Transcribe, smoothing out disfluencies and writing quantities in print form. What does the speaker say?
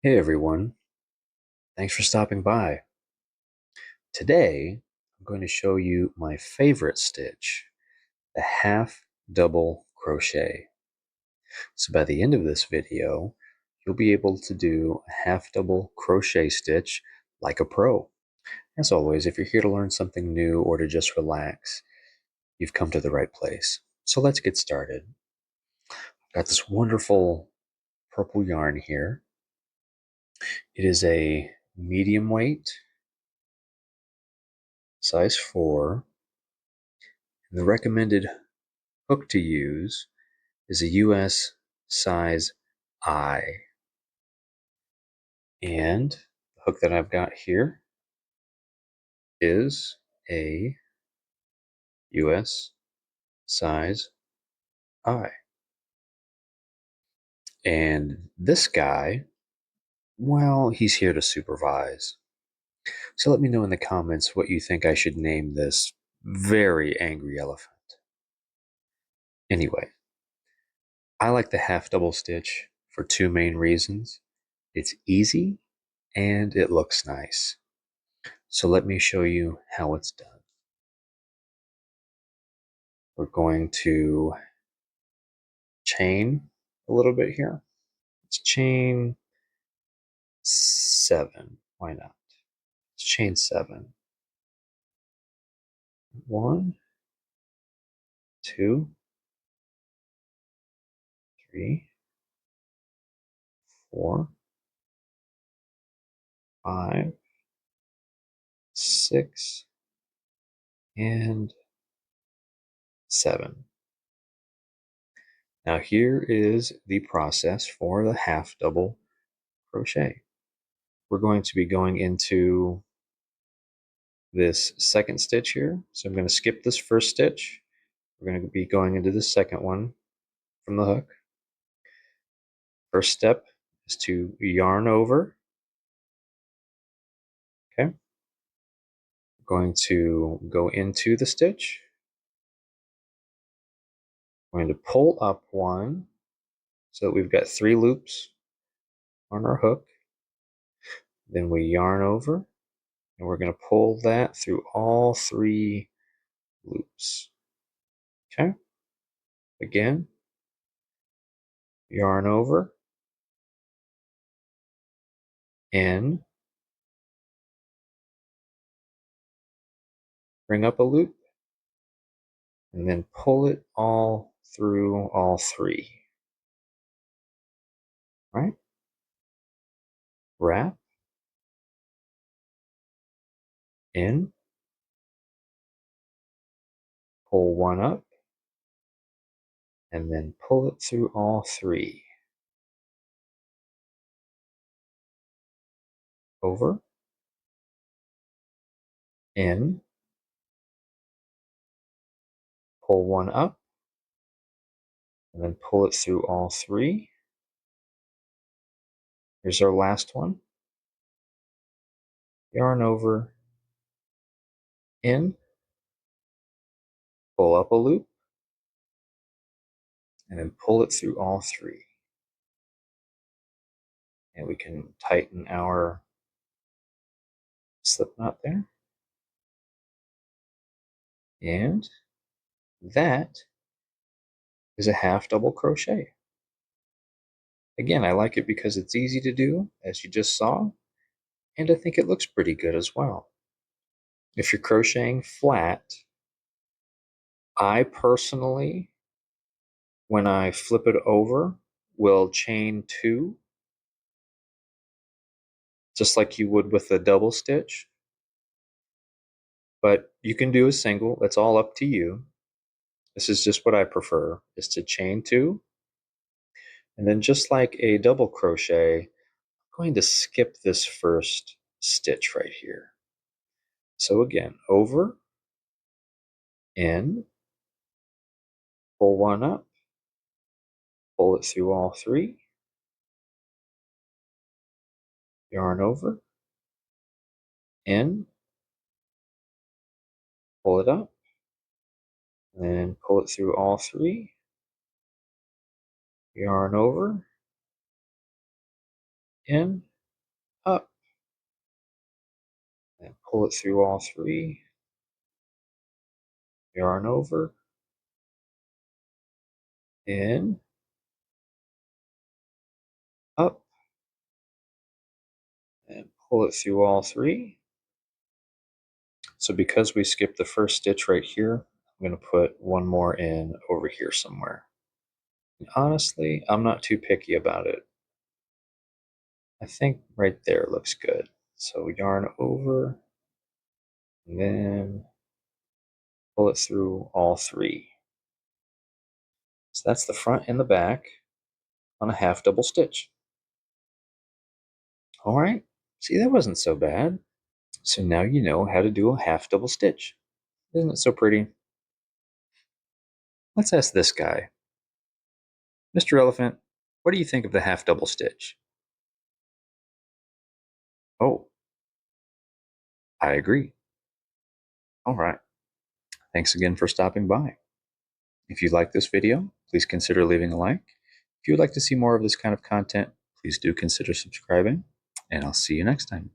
Hey everyone, thanks for stopping by. Today, I'm going to show you my favorite stitch, the half double crochet. So by the end of this video, you'll be able to do a half double crochet stitch like a pro. As always, if you're here to learn something new or to just relax, you've come to the right place. So let's get started. I've got this wonderful purple yarn here. It is a medium weight, size 4. And the recommended hook to use is a US size I. And the hook that I've got here is a US size I. And this guy, well, he's here to supervise. So let me know in the comments what you think I should name this very angry elephant. Anyway, I like the half double stitch for two main reasons. It's easy and it looks nice. So let me show you how it's done. We're going to chain a little bit here. Let's chain 7. Why not? Let's chain 7. 1, 2, 3, 4, 5, 6, and 7. Now here is the process for the half double crochet. We're going to be going into this second stitch here. So I'm going to skip this first stitch. We're going to be going into the second one from the hook. First step is to yarn over. Okay. We're going to go into the stitch. We're going to pull up one so that we've got 3 loops on our hook. Then we yarn over and we're going to pull that through all 3 loops. Okay. Again, yarn over, in, bring up a loop, and then pull it all through all 3. Right? Wrap, in, pull one up, and then pull it through all 3. Over, in, pull one up, and then pull it through all 3. Here's our last one. Yarn over, in, pull up a loop, and then pull it through all 3. And we can tighten our slip knot there. And that is a half double crochet. Again, I like it because it's easy to do, as you just saw, and I think it looks pretty good as well. If you're crocheting flat, I personally, when I flip it over, will chain 2, just like you would with a double stitch. But you can do a single, that's all up to you. This is just what I prefer, is to chain 2. And then just like a double crochet, I'm going to skip this first stitch right here. So again, over, in, pull one up, pull it through all 3, yarn over, in, pull it up, and then pull it through all 3, yarn over, in, pull it through all three, yarn over, in, up, and pull it through all three. So because we skipped the first stitch right here, I'm going to put one more in over here somewhere. And honestly, I'm not too picky about it. I think right there looks good. So yarn over, and then pull it through all three. So that's the front and the back on a half double stitch. All right, see, that wasn't so bad. So now you know how to do a half double stitch. Isn't it so pretty? Let's ask this guy. Mr. Elephant, what do you think of the half double stitch? Oh, I agree. All right. Thanks again for stopping by. If you like this video, please consider leaving a like. If you would like to see more of this kind of content, please do consider subscribing, and I'll see you next time.